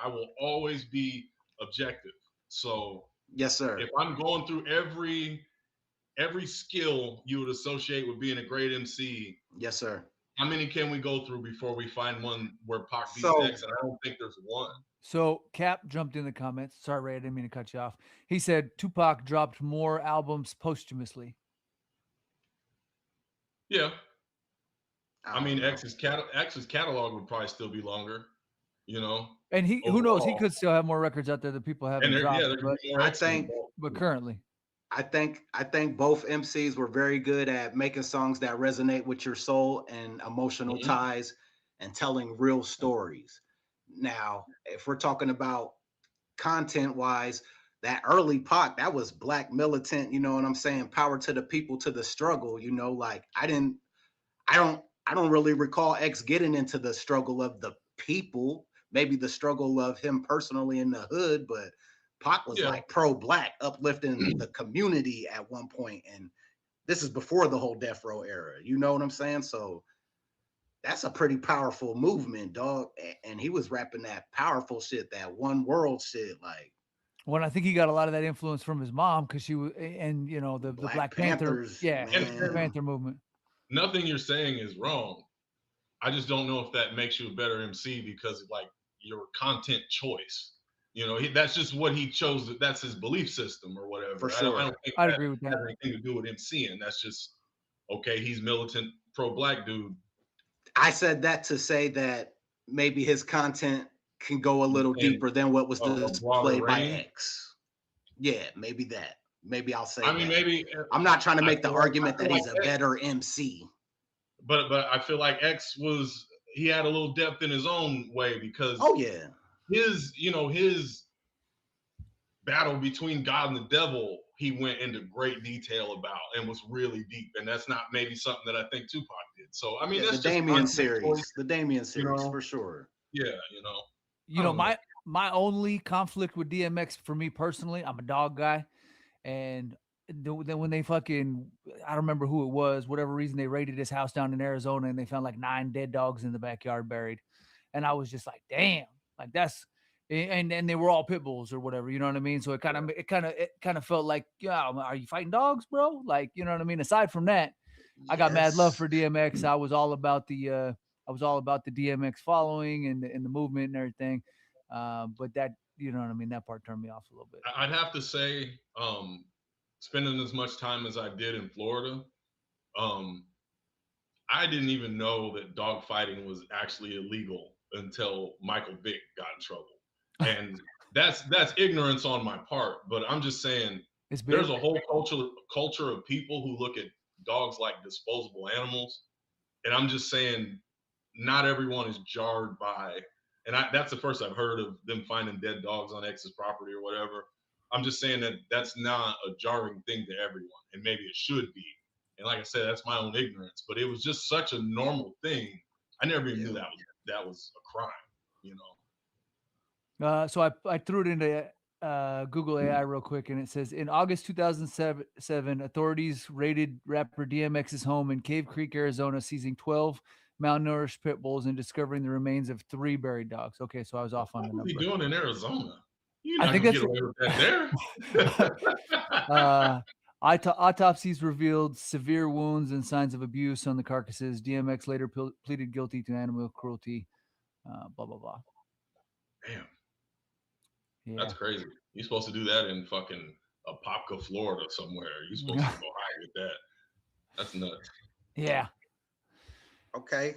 I will always be objective. So Yes, sir. if I'm going through every skill you would associate with being a great MC, Yes, sir. how many can we go through before we find one where Pac beats So X? And I don't think there's one. So Cap jumped in the comments. Sorry, Ray, I didn't mean to cut you off. He said Tupac dropped more albums posthumously. Yeah, I I don't mean know. X's catalog would probably still be longer, you know, And he, who knows, he overall. could still have more records out there that people And haven't there, yeah, dropped, there could but be more I X think involved but too. currently. I think both MCs were very good at making songs that resonate with your soul and emotional Mhm. ties and telling real stories. Now, if we're talking about content wise, that early Pac, that was black militant, you know what I'm saying? Power to the people, to the struggle, like I don't really recall X getting into the struggle of the people, maybe the struggle of him personally in the hood, but Pac was Yeah, like pro black, uplifting the community at one point, and this is before the whole death row era. You know what I'm saying? So that's a pretty powerful movement, dog. And he was rapping that powerful shit, that one world shit, like Well, I think he got a lot of that influence from his mom because she was, and the Black Black Panther, Panthers, yeah, the and man. Panther movement. nothing you're saying is wrong. I just don't know if that makes you a better MC because like your content choice. That's just what he chose. That's his belief system or For whatever. I don't sure. think I'd that agree with has that. anything to do with MCing. That's just okay. He's militant, pro black dude. I said that to say that maybe his content can go a little And deeper than what was a displayed by broader range. X. Yeah, maybe that. Maybe I'll say I that. mean, maybe I'm not trying to make the I argument that feel he's like a X, better MC. but I feel like X was he had a little depth in his own way Oh because yeah, his battle between God and the devil he went into great detail about and was really deep, and that's not maybe something that I think Tupac did. So I mean, yeah. The that's just Damien content choice, series, the Damien you series know. for sure. Yeah, you know. You I know, don't know. my only conflict with DMX for me personally, I'm a dog guy, and then when they fucking, I don't remember who it was, whatever reason they raided his house down in Arizona and they found like 9 dead dogs in the backyard buried, and I was just like, damn, like that's. And they were all pit bulls or whatever, you know what I mean. So it kind of felt like, yeah, are you fighting dogs, bro? Like, you know what I mean. Aside from that, I got mad love Yes. for DMX. I was all about the DMX following and the movement and everything. But that, you know what I mean, that part turned me off a little bit. I'd have to say, spending as much time as I did in Florida, um, I didn't even know that dog fighting was actually illegal until Michael Vick got in trouble. And that's ignorance on my part, but I'm just saying It's there's big. a whole culture of people who look at dogs like disposable animals. And I'm just saying not everyone is jarred by that's the first I've heard of them finding dead dogs on X's property or whatever. I'm just saying that that's not a jarring thing to everyone, and maybe it should be. And like I said, that's my own ignorance, but it was just such a normal thing. I never even knew Yeah. that was a crime. You know, So I threw it into Google AI real quick, and it says in August 2007, authorities raided rapper DMX's home in Cave Creek, Arizona, seizing 12 malnourished pit bulls and discovering the remains of 3 buried dogs. Okay, so I was off on the what was he number. doing in Arizona? You're I not think gonna get that's away with that there. uh, autopsies revealed severe wounds and signs of abuse on the carcasses. DMX later pleaded guilty to animal cruelty. Blah blah blah. Damn, that's Yeah. crazy. You're supposed to do that in fucking Apopka, Florida, somewhere. You're supposed to go hide with that. That's nuts. Yeah. Okay.